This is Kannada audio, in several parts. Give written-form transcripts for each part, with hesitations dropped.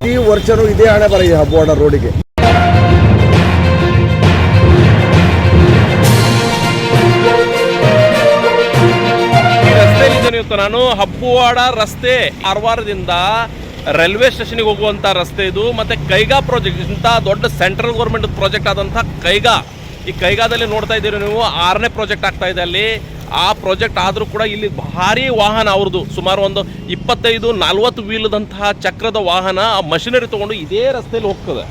ಈ ವರ್ಷನೂ ಇದೇ ಹಣೆ ಬರ ಈ ಹಬ್ಬವಾಡ ರೋಡಿಗೆ. ನಾನು ಹಬ್ಬವಾಡ ರಸ್ತೆ ಕಾರವಾರದಿಂದ ರೈಲ್ವೆ ಸ್ಟೇಷನ್ಗೆ ಹೋಗುವಂಥ ರಸ್ತೆ ಇದು. ಮತ್ತು ಕೈಗಾ ಪ್ರಾಜೆಕ್ಟ್ ಇಂಥ ದೊಡ್ಡ ಸೆಂಟ್ರಲ್ ಗೌರ್ಮೆಂಟ್ ಪ್ರಾಜೆಕ್ಟ್ ಆದಂಥ ಕೈಗಾ, ಈ ಕೈಗಾದಲ್ಲಿ ನೋಡ್ತಾ ಇದ್ದೀರಿ ನೀವು, 6ನೇ ಪ್ರಾಜೆಕ್ಟ್ ಆಗ್ತಾ ಇದೆ ಅಲ್ಲಿ. ಆ ಪ್ರಾಜೆಕ್ಟ್ ಆದರೂ ಕೂಡ ಇಲ್ಲಿ ಭಾರಿ ವಾಹನ ಅವ್ರದ್ದು ಸುಮಾರು ಒಂದು 25-40 ವೀಲದಂತಹ ಚಕ್ರದ ವಾಹನ ಮಷಿನರಿ ತೊಗೊಂಡು ಇದೇ ರಸ್ತೆಯಲ್ಲಿ ಹೋಗ್ತದೆ.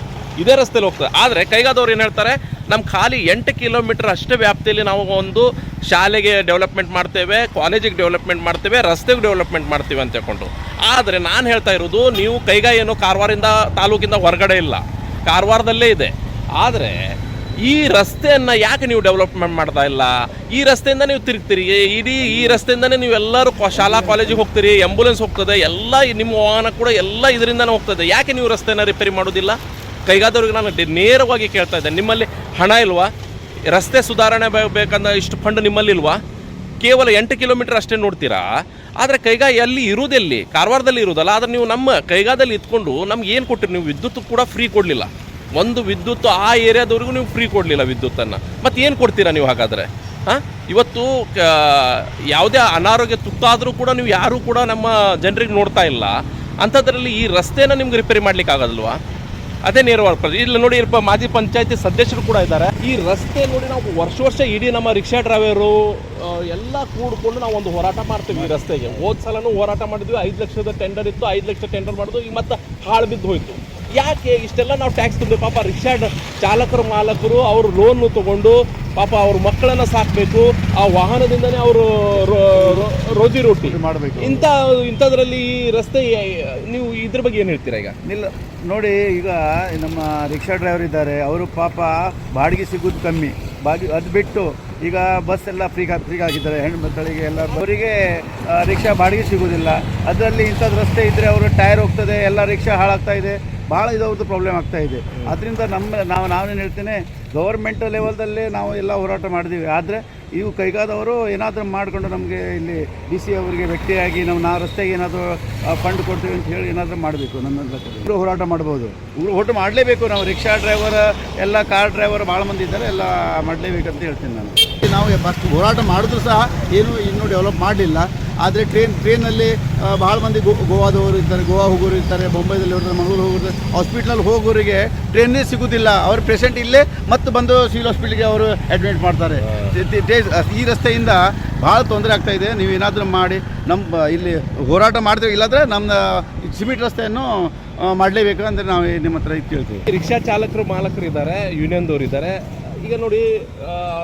ಆದರೆ ಕೈಗಾದವ್ರು ಏನು ಹೇಳ್ತಾರೆ, ನಮ್ಮ ಖಾಲಿ 8 ಕಿಲೋಮೀಟರ್ ಅಷ್ಟೇ ವ್ಯಾಪ್ತಿಯಲ್ಲಿ ನಾವು ಒಂದು ಶಾಲೆಗೆ ಡೆವಲಪ್ಮೆಂಟ್ ಮಾಡ್ತೇವೆ, ಕಾಲೇಜಿಗೆ ಡೆವಲಪ್ಮೆಂಟ್ ಮಾಡ್ತೇವೆ, ರಸ್ತೆಗೆ ಡೆವಲಪ್ಮೆಂಟ್ ಮಾಡ್ತೀವಿ ಅಂತ ಹೇಳ್ಕೊಂಡು. ಆದರೆ ನಾನು ಹೇಳ್ತಾ ಇರೋದು, ನೀವು ಕೈಗಾ ಏನು ಕಾರವಾರಿಂದ ತಾಲೂಕಿಂದ ಹೊರಗಡೆ ಇಲ್ಲ, ಕಾರವಾರದಲ್ಲೇ ಇದೆ. ಆದರೆ ಈ ರಸ್ತೆಯನ್ನು ಯಾಕೆ ನೀವು ಡೆವಲಪ್ಮೆಂಟ್ ಮಾಡ್ತಾ ಇಲ್ಲ? ಈ ರಸ್ತೆಯಿಂದ ನೀವು ತಿರುಗ್ತೀರಿ, ಇಡೀ ಈ ರಸ್ತೆಯಿಂದನೇ ನೀವು ಎಲ್ಲರೂ ಶಾಲಾ ಕಾಲೇಜಿಗೆ ಹೋಗ್ತೀರಿ, ಆಂಬುಲೆನ್ಸ್ ಹೋಗ್ತದೆ, ಎಲ್ಲ ನಿಮ್ಮ ವಾಹನ ಕೂಡ ಎಲ್ಲ ಇದರಿಂದನೇ ಹೋಗ್ತದೆ. ಯಾಕೆ ನೀವು ರಸ್ತೆಯನ್ನು ರಿಪೇರಿ ಮಾಡೋದಿಲ್ಲ? ಕೈಗಾದವ್ರಿಗೆ ನಾನು ನೇರವಾಗಿ ಕೇಳ್ತಾ ಇದ್ದೆ, ನಿಮ್ಮಲ್ಲಿ ಹಣ ಇಲ್ವಾ? ರಸ್ತೆ ಸುಧಾರಣೆ ಬೇಕಂದ ಇಷ್ಟು ಫಂಡ್ ನಿಮ್ಮಲ್ಲಿ ಇಲ್ವಾ? ಕೇವಲ 8 ಕಿಲೋಮೀಟರ್ ಅಷ್ಟೇ ನೋಡ್ತೀರಾ. ಆದರೆ ಕೈಗಾ ಎಲ್ಲಿ ಇರುವುದೆಲ್ಲಿ? ಕಾರವಾರದಲ್ಲಿ ಇರುವುದಲ್ಲ. ಆದರೆ ನೀವು ನಮ್ಮ ಕೈಗಾದಲ್ಲಿ ಇದ್ಕೊಂಡು ನಮ್ಗೆ ಏನು ಕೊಟ್ಟಿರಿ? ನೀವು ವಿದ್ಯುತ್ ಕೂಡ ಫ್ರೀ ಕೊಡಲಿಲ್ಲ. ಒಂದು ವಿದ್ಯುತ್ ಆ ಏರಿಯಾದವ್ರಿಗೂ ನೀವು ಫ್ರೀ ಕೊಡಲಿಲ್ಲ ವಿದ್ಯುತ್ತನ್ನು. ಮತ್ತು ಏನು ಕೊಡ್ತೀರಾ ನೀವು ಹಾಗಾದರೆ? ಇವತ್ತು ಯಾವುದೇ ಅನಾರೋಗ್ಯ ತುತ್ತಾದರೂ ಕೂಡ ನೀವು ಯಾರೂ ಕೂಡ ನಮ್ಮ ಜನರಿಗೆ ನೋಡ್ತಾ ಇಲ್ಲ. ಅಂಥದ್ರಲ್ಲಿ ಈ ರಸ್ತೆನ ನಿಮ್ಗೆ ರಿಪೇರಿ ಮಾಡ್ಲಿಕ್ಕೆ ಆಗೋದಿಲ್ವಾ? ಅದೇ ನೇರವಾಗಿ ಇಲ್ಲಿ ನೋಡಿ, ಮಾಜಿ ಪಂಚಾಯತಿ ಸದಸ್ಯರು ಕೂಡ ಇದ್ದಾರೆ. ಈ ರಸ್ತೆ ನೋಡಿ, ನಾವು ವರ್ಷ ಇಡೀ ನಮ್ಮ ರಿಕ್ಷಾ ಡ್ರೈವರು ಎಲ್ಲ ಕೂಡ್ಕೊಂಡು ನಾವು ಒಂದು ಹೋರಾಟ ಮಾಡ್ತೀವಿ ಈ ರಸ್ತೆಗೆ. ಹೋದ ಸಲನೂ ಹೋರಾಟ ಮಾಡಿದ್ವಿ, 5 ಲಕ್ಷದ ಟೆಂಡರ್ ಇತ್ತು, 5 ಲಕ್ಷ ಟೆಂಡರ್ ಮಾಡಿದ್ವಿ. ಈಗ ಮತ್ತೆ ಹಾಳು ಬಿದ್ದು ಹೋಯಿತು. ಯಾಕೆ ಇಷ್ಟೆಲ್ಲ ನಾವು ಟ್ಯಾಕ್ಸ್ ತುಂಬ? ಪಾಪ ರಿಕ್ಷಾ ಚಾಲಕರು ಮಾಲಕರು ಅವರು ಲೋನು ತೊಗೊಂಡು ಪಾಪ ಅವ್ರ ಮಕ್ಕಳನ್ನು ಸಾಕಬೇಕು, ಆ ವಾಹನದಿಂದನೇ ಅವರು ರೋಜಿ ರೋಟಿ ಮಾಡಬೇಕು. ಇಂಥದ್ರಲ್ಲಿ ಈ ರಸ್ತೆ, ನೀವು ಇದ್ರ ಬಗ್ಗೆ ಏನು ಹೇಳ್ತೀರಾ? ಈಗ ನೋಡಿ, ಈಗ ನಮ್ಮ ರಿಕ್ಷಾ ಡ್ರೈವರ್ ಇದ್ದಾರೆ, ಅವರು ಪಾಪ ಬಾಡಿಗೆ ಸಿಗೋದು ಕಮ್ಮಿ, ಅದು ಬಿಟ್ಟು ಈಗ ಬಸ್ ಎಲ್ಲ ಫ್ರೀ ಆಗಿದ್ದಾರೆ ಹೆಣ್ಣು ಮಕ್ಕಳಿಗೆ ಎಲ್ಲ. ಅವರಿಗೆ ರಿಕ್ಷಾ ಬಾಡಿಗೆ ಸಿಗೋದಿಲ್ಲ. ಅದರಲ್ಲಿ ಇಂಥದ್ದು ರಸ್ತೆ ಇದ್ದರೆ ಅವರು ಟೈರ್ ಹೋಗ್ತದೆ, ಎಲ್ಲ ರಿಕ್ಷಾ ಹಾಳಾಗ್ತಾ ಇದೆ, ಭಾಳ ಇದವ್ರದ್ದು ಪ್ರಾಬ್ಲಮ್ ಆಗ್ತಾ ಇದೆ. ಅದರಿಂದ ನಾವೇನು ಹೇಳ್ತೇನೆ, ಗೌರ್ಮೆಂಟ್ ಲೆವೆಲ್ದಲ್ಲೇ ನಾವು ಎಲ್ಲ ಹೋರಾಟ ಮಾಡಿದ್ದೀವಿ. ಆದರೆ ಇವು ಕೈಗಾದವರು ಏನಾದರೂ ಮಾಡಿಕೊಂಡು ನಮಗೆ ಇಲ್ಲಿ DC ಅವರಿಗೆ ವ್ಯಕ್ತಿಯಾಗಿ ನಾವು ರಸ್ತೆಗೆ ಏನಾದರೂ ಫಂಡ್ ಕೊಡ್ತೀವಿ ಅಂತ ಹೇಳಿ ಏನಾದರೂ ಮಾಡಬೇಕು. ನಮ್ಮ ಹೋರಾಟ ಮಾಡ್ಬೋದು, ಹೋರಾಟ ಮಾಡಲೇಬೇಕು. ನಾವು ರಿಕ್ಷಾ ಡ್ರೈವರ್ ಎಲ್ಲ ಕಾರ್ ಡ್ರೈವರ್ ಭಾಳ ಮಂದಿ ಇದ್ದಾರೆ, ಎಲ್ಲ ಮಾಡಲೇಬೇಕಂತ ಹೇಳ್ತೀನಿ ನಾನು. ನಾವು ಫಸ್ಟ್ ಹೋರಾಟ ಮಾಡಿದ್ರು ಸಹ ಇನ್ನೂ ಡೆವಲಪ್ ಮಾಡಲಿಲ್ಲ. ಆದರೆ ಟ್ರೈನಲ್ಲಿ ಭಾಳ ಮಂದಿ ಗೋವಾದವರು ಇರ್ತಾರೆ, ಗೋವಾ ಹೋಗೋರು ಇರ್ತಾರೆ, ಮುಂಬೈದಲ್ಲಿ ಹೋಗ್ತಾರೆ, ಮಂಗಳೂರು ಹೋಗೋರು, ಹಾಸ್ಪಿಟ್ಲಲ್ಲಿ ಹೋಗೋರಿಗೆ ಟ್ರೈನೇ ಸಿಗೋದಿಲ್ಲ. ಅವ್ರ ಪೇಷಂಟ್ ಇಲ್ಲೇ ಮತ್ತೆ ಬಂದು ಸಿವಿಲ್ ಹಾಸ್ಪಿಟ್ಲಿಗೆ ಅವರು ಅಡ್ಮಿಟ್ ಮಾಡ್ತಾರೆ. ಈ ರಸ್ತೆಯಿಂದ ಭಾಳ ತೊಂದರೆ ಆಗ್ತಾಯಿದೆ. ನೀವು ಏನಾದರೂ ಮಾಡಿ ನಮ್ಮ ಇಲ್ಲಿ ಹೋರಾಟ ಮಾಡ್ತೀವಿ, ಇಲ್ಲಾಂದರೆ ನಮ್ಮ ಸಿಮೆಂಟ್ ರಸ್ತೆಯನ್ನು ಮಾಡಲೇಬೇಕು ಅಂದರೆ ನಾವು ನಿಮ್ಮ ಹತ್ರ ಕೇಳ್ತೀವಿ. ರಿಕ್ಷಾ ಚಾಲಕರು ಮಾಲಕರು ಇದ್ದಾರೆ, ಯೂನಿಯನ್ದವ್ರು ಇದ್ದಾರೆ. ಈಗ ನೋಡಿ,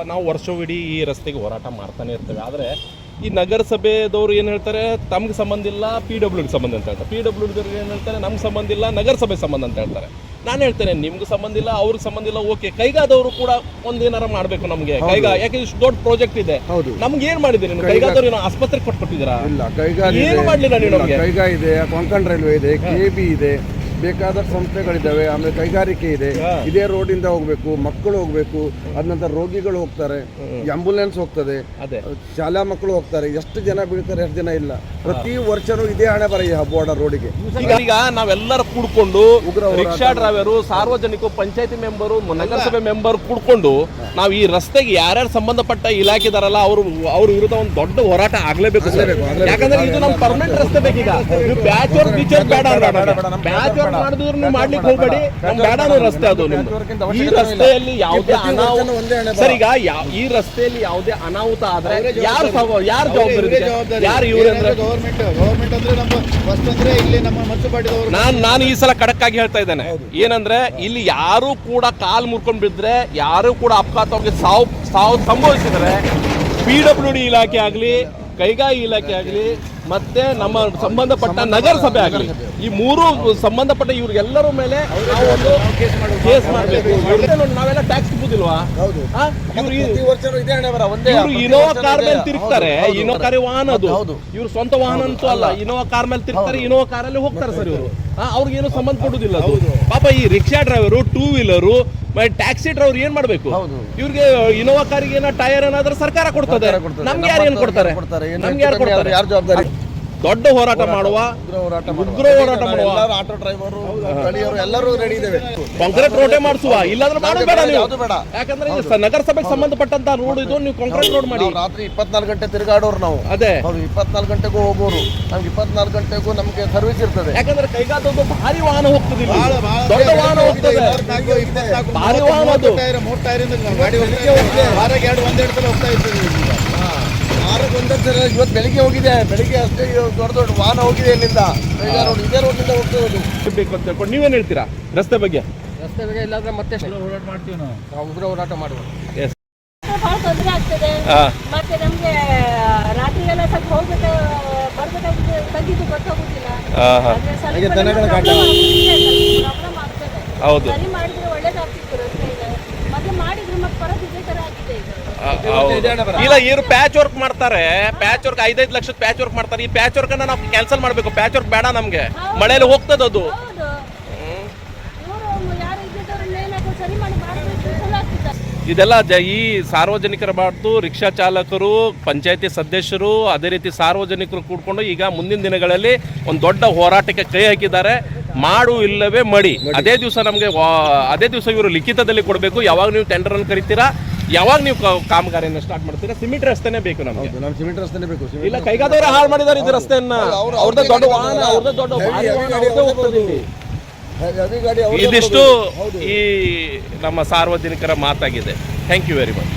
ನಾವು ವರ್ಷವಿಡೀ ಈ ರಸ್ತೆಗೆ ಹೋರಾಟ ಮಾಡ್ತಾನೆ ಇರ್ತೇವೆ. ಆದರೆ ಈ ನಗರಸಭೆದವ್ರು ಏನು ಹೇಳ್ತಾರೆ, ತಮ್ಗೆ ಸಂಬಂಧ ಇಲ್ಲ, PWDಗೆ ಸಂಬಂಧ ಅಂತ ಹೇಳ್ತಾರೆ. PWDದವ್ರಿಗೆ ಏನು ಹೇಳ್ತಾರೆ, ನಮ್ಗೆ ಸಂಬಂಧ ಇಲ್ಲ, ನಗರಸಭೆ ಸಂಬಂಧ ಅಂತ ಹೇಳ್ತಾರೆ. ನಾನು ಹೇಳ್ತೇನೆ, ನಿಮ್ಗೆ ಸಂಬಂಧ ಇಲ್ಲ, ಅವ್ರಿಗೆ ಸಂಬಂಧ ಇಲ್ಲ, ಓಕೆ. ಕೈಗಾದವರು ಕೂಡ ಒಂದೇನಾರ ಮಾಡಬೇಕು ನಮಗೆ. ಕೈಗಾ ಯಾಕೆ ಇಷ್ಟು ದೊಡ್ಡ ಪ್ರಾಜೆಕ್ಟ್ ಇದೆ, ನಮ್ಗೆ ಏನು ಮಾಡಿದ್ದೀರಿ ನೀವು? ಕೈಗಾದವ್ರು ಏನೋ ಆಸ್ಪತ್ರೆಗೆ ಕೊಟ್ಬಿಟ್ಟಿದ್ದೀರಾ? ಏನು ಮಾಡಲಿಲ್ಲ ನೀವು ನಮಗೆ? ಕೈಗಾ ಇದೆ, ಕೊಂಕಣ ರೈಲ್ವೆ ಇದೆ, KB ಇದೆ, ಬೇಕಾದ ಸಂಸ್ಥೆಗಳಿದ್ದಾವೆ, ಆಮೇಲೆ ಕೈಗಾರಿಕೆ ಇದೆ. ಇದೇ ರೋಡಿಂದ ಹೋಗ್ಬೇಕು, ಮಕ್ಕಳು ಹೋಗ್ಬೇಕು, ಅದ ನಂತರ ರೋಗಿಗಳು ಹೋಗ್ತಾರೆ, ಆಂಬುಲೆನ್ಸ್ ಹೋಗ್ತದೆ, ಶಾಲಾ ಮಕ್ಕಳು ಹೋಗ್ತಾರೆ. ಎಷ್ಟು ಜನ ಬೀಳ್ತಾರೆ, ಎಷ್ಟು ಜನ ಇಲ್ಲ. ಪ್ರತಿ ವರ್ಷನೂ ಇದೇ ಹಣೆ ಬರ ಈ ಹಬ್ಬವಾಡ ರೋಡಿಗೆ. ಈಗ ನಾವೆಲ್ಲರೂ ಕೂಡ್ಕೊಂಡು, ರಿಕ್ಷಾ ಡ್ರೈವರು, ಸಾರ್ವಜನಿಕರು, ಪಂಚಾಯತಿ ಮೆಂಬರು, ನಗರಸಭೆ ಮೆಂಬರ್ ಕೂಡ್ಕೊಂಡು ನಾವು ಈ ರಸ್ತೆಗೆ ಯಾರ್ಯಾರು ಸಂಬಂಧಪಟ್ಟ ಇಲಾಖೆದಾರಲ್ಲ ಅವ್ರ ವಿರುದ್ಧ ಒಂದು ದೊಡ್ಡ ಹೋರಾಟ ಆಗ್ಲೇಬೇಕು. ಯಾಕಂದ್ರೆ ಇದು ನಮ್ಮ ಪರ್ಮನೆಂಟ್ ರಸ್ತೆ ಬೇಕೀಗ. ಬ್ಯಾಚ್ ಅವ್ರ ಟೀಚರ್ ಬೇಡ, ಬ್ಯಾಚ್ ಮಾಡಿದ್ರು ನೀವು ಮಾಡ್ಲಿಕ್ಕೆ ಹೋಗಬೇಡಿ, ಬೇಡ ರಸ್ತೆ ಅದು. ಈ ರಸ್ತೆಯಲ್ಲಿ ಯಾವುದೇ ಅನಾಹುತ, ಸರ್, ಈಗ ಈ ರಸ್ತೆಯಲ್ಲಿ ಯಾವುದೇ ಅನಾಹುತ ಆದ್ರೆ ಯಾರು ಜವಾಬ್ದಾರಿ? ಯಾರು ಇವ್ರು ಅಂದ್ರೆ ಗೌರ್ಮೆಂಟ್ ಅಂದ್ರೆ ನಮ್ಮ ಫಸ್ಟ್ ಅಂದ್ರೆ ಇಲ್ಲಿ ನಮ್ಮ ಮುನ್ಸಿಪಾಲಿಟಿದವರು. ನಾನು ಈ ಸಲ ಖಡಕ್ ಆಗಿ ಹೇಳ್ತಾ ಇದ್ದೇನೆ, ಏನಂದ್ರೆ ಇಲ್ಲಿ ಯಾರು ಕೂಡ ಕಾಲ್ ಮುರ್ಕೊಂಡ್ ಬಿದ್ರೆ, ಯಾರು ಕೂಡ ಅಪಘಾತವಾಗಿ ಸಾವು ಸಂಭವಿಸಿದ್ರೆ PWD ಇಲಾಖೆ ಆಗಲಿ, ಕೈಗಾ ಇಲಾಖೆ ಆಗಲಿ, ಮತ್ತೆ ನಮ್ಮ ಸಂಬಂಧಪಟ್ಟ ನಗರಸಭೆ ಆಗಲಿ, ಈ ಮೂರು ಸಂಬಂಧಪಟ್ಟ ಇವ್ರಿಗೆಲ್ಲರ ಮೇಲೆ ನಾವು ಒಂದು ಕೇಸ್ ಮಾಡಬೇಕು. ನಾವೆಲ್ಲ ಟ್ಯಾಕ್ಸ್ ತುಂಬುದಿಲ್ವಾ? ಇನೋವಾ ಕಾರ್ ಮೇಲೆ ತಿರುಗ್ತಾರೆ, ಇನೋವಾ ಕಾರ್ ವಾಹನ ಅದು, ಇವ್ರ ಸ್ವಂತ ವಾಹನ ಅಂತೂ ಅಲ್ಲ. ಇನೋವಾ ಕಾರ್ ಮೇಲೆ ತಿರುಗ್ತಾರೆ, ಇನೋವಾ ಕಾರಲ್ಲಿ ಹೋಗ್ತಾರೆ ಸರ್ ಇವರು. ಅವ್ರಿಗೇನು ಸಂಬಂಧ ಕೊಡುದಿಲ್ಲ ಅದು. ಪಾಪ ಈ rickshaw driver, 2 wheeler, taxi driver ಏನ್ ಮಾಡ್ಬೇಕು? ಇವ್ರಿಗೆ ಇನೋವಾ ಕಾರಿಗೆ ಏನೋ ಟೈರ್ ಏನಾದ್ರೂ ಸರ್ಕಾರ ಕೊಡ್ತದೆ, ನಮ್ಗೆ ಯಾರು ಏನ್ ಕೊಡ್ತಾರೆ? ನಮ್ಗೆ ಯಾರು ಕೊಡ್ತಾರೆ? ಯಾರು ಜವಾಬ್ದಾರಿ? ದೊಡ್ಡ ಹೋರಾಟ ಮಾಡುವ, ಉಗ್ರ ಹೋರಾಟ ಮಾಡುವ, ಆಟೋ ಡ್ರೈವರು ಸ್ಥಳೀಯರು ಎಲ್ಲರೂ ರೆಡಿ ಇದ್ದೇವೆ. ಕಾಂಕ್ರೀಟ್ ರೋಡೇ ಮಾಡಿಸುವ, ಇಲ್ಲಾಂದ್ರೆ ಮಾಡೋದು ಬೇಡ ನೀವು. ಯಾವ್ದು ಬೇಡ. ಯಾಕಂದ್ರೆ ಇದು ನಗರಸಭೆಗೆ ಸಂಬಂಧಪಟ್ಟಂತ ರೋಡ್ ಇದು, ನೀವು ಕಾಂಕ್ರೀಟ್ ರೋಡ್ ಮಾಡಿ. ನಾವು ರಾತ್ರಿ 24 ಗಂಟೆ ತಿರುಗಾಡೋರು ನಾವು. ಅದೇ ಹೌದು, 24 ಗಂಟೆಗೂ ಹೋಗೋರು. ನಮ್ಗೆ 24 ಗಂಟೆಗೂ ನಮ್ಗೆ ಸರ್ವಿಸ್ ಇರ್ತದೆ. ಯಾಕಂದ್ರೆ ಕೈಗಾದೊಂದು ಭಾರಿ ವಾಹನ ಹೋಗ್ತದೆ ಇಲ್ಲಿ. ದೊಡ್ಡ ವಾಹನ ಹೋಗ್ತದೆ, ಭಾರಿ ವಾಹನ ಅದು. 3 ಟೈರಿಂದ ಗಾಡಿ ವಾರಕ್ಕೆ 2-1-2 ಸಲ ಹೋಗ್ತಾ ಇರ್ತದೆ. ವಾರಕ್ಕೆ ಒಂದೊಂದು ಸಲ ಇವತ್ತು ಬೆಳಿಗ್ಗೆ ಹೋಗಿದೆ, ಬೆಳಿಗ್ಗೆ ಅಷ್ಟೇ ದೊಡ್ಡ ದೊಡ್ಡ ವಾಹನ ಹೋಗಿದೆ ಇಲ್ಲಿಂದ. ಕೈಗಾ ರೋಡ್ ಇದೇ ರೋಡ್ನಿಂದ ಹೋಗ್ತದೆ. ಬೇಕು ಅಂತ ಹೇಳ್ಕೊಂಡು ನೀವೇನು ಹೇಳ್ತೀರಾ ರಸ್ತೆ ಬಗ್ಗೆ? ರಸ್ತೆ ಬಗ್ಗೆ ಇಲ್ಲಾಂದ್ರೆ ಮತ್ತೆ ಹೋರಾಟ ಮಾಡ್ತೀವಿ ನಾವು ಉಗ್ರ ಹೋರಾಟ ಮಾಡುವ. ಬಹಳ ತೊಂದರೆ ಆಗ್ತದೆ. ಮತ್ತೆ ನಮ್ಗೆ ರಾತ್ರಿ ಎಲ್ಲ ಸ್ವಲ್ಪ ಹೋಗ್ಬೇಕು ಬರ್ಬೇಕಾದ್ರೆ ತೆಗಿದು ಗೊತ್ತಾಗುದಿಲ್ಲ. ಆದ್ರೆ ಸ್ವಲ್ಪ ಪ್ರಾಬ್ಲಮ್ ಆಗ್ತದೆ. ಹೌದು, ಸರಿ ಮಾಡಿದ್ರೆ ಒಳ್ಳೇದಾಗ್ತಿತ್ತು ರಸ್ತೆ ಇದೆ. ಮತ್ತೆ ಮಾಡಿದ್ರೆ ಮತ್ತೆ ಪರದ್ ಇದೇ ತರ ಆಗಿದೆ ಈಗ. ಇಲ್ಲ ಇವ್ರು ಪ್ಯಾಚ್ ವರ್ಕ್ ಮಾಡ್ತಾರೆ, ಪ್ಯಾಚ್ ವರ್ಕ್ 5-5 ಲಕ್ಷದ ಪ್ಯಾಚ್ ವರ್ಕ್ ಮಾಡ್ತಾರೆ. ಈ ಪ್ಯಾಚ್ ವರ್ಕ್ ಅನ್ನ ನಾವು ಕ್ಯಾನ್ಸಲ್ ಮಾಡ್ಬೇಕು. ಪ್ಯಾಚ್ ವರ್ಕ್ ಬೇಡ ನಮ್ಗೆ, ಮಳೆಯಲ್ಲಿ ಹೋಗ್ತದೆ ಅದು. ಹೌದು, ಇವರು ಯಾರು ಇದ್ದಿದ್ದವ್ರನ್ನ ಏನಾದ್ರು ಸರಿ ಮಾಡಿ ಮಾಡಿದ್ರೆ ಚಲೋ ಆಗ್ತಿತ್ತು. ಇದೆಲ್ಲ ಈ ಸಾರ್ವಜನಿಕರ ಬಾರ್ದು ರಿಕ್ಷಾ ಚಾಲಕರು, ಪಂಚಾಯತಿ ಸದಸ್ಯರು, ಅದೇ ರೀತಿ ಸಾರ್ವಜನಿಕರು ಕೂಡ್ಕೊಂಡು ಈಗ ಮುಂದಿನ ದಿನಗಳಲ್ಲಿ ಒಂದು ದೊಡ್ಡ ಹೋರಾಟಕ್ಕೆ ಕೈ ಹಾಕಿದ್ದಾರೆ. ಮಾಡು ಇಲ್ಲವೇ ಮಡಿ. ಅದೇ ದಿವಸ ನಮಗೆ ಅದೇ ದಿವಸ ಇವರು ಲಿಖಿತದಲ್ಲಿ ಕೊಡಬೇಕು. ಯಾವಾಗ ನೀವು ಟೆಂಡರ್ ಅನ್ನು ಕರಿತೀರಾ, ಯಾವಾಗ ನೀವು ಕಾಮಗಾರಿಯನ್ನು ಸ್ಟಾರ್ಟ್ ಮಾಡ್ತೀರಾ. ಸಿಮೆಂಟ್ ರಸ್ತೆನೇ ಬೇಕು ನಮಗೆ. ನಮ್ಗೆ ಸಿಮೆಂಟ್ ರಸ್ತೆನೇ ಬೇಕು. ಇಲ್ಲ ಕೈಗಾದವರೇ ಹಾಳು ಮಾಡಿದ್ದಾರೆ ಇದು ರಸ್ತೆಯನ್ನ. ಅವ್ರದ್ದೇ ದೊಡ್ಡ ವಾಹನ, ಅವ್ರದ್ದೇ ದೊಡ್ಡ ಭಾರಿ ವಾಹನ ಅವ್ರದ್ದೇ ಹೋಗ್ತದೆ ಇಲ್ಲಿ. ಇದಿಷ್ಟು ಈ ನಮ್ಮ ಸಾರ್ವಜನಿಕರ ಮಾತಾಗಿದೆ. Thank you very much.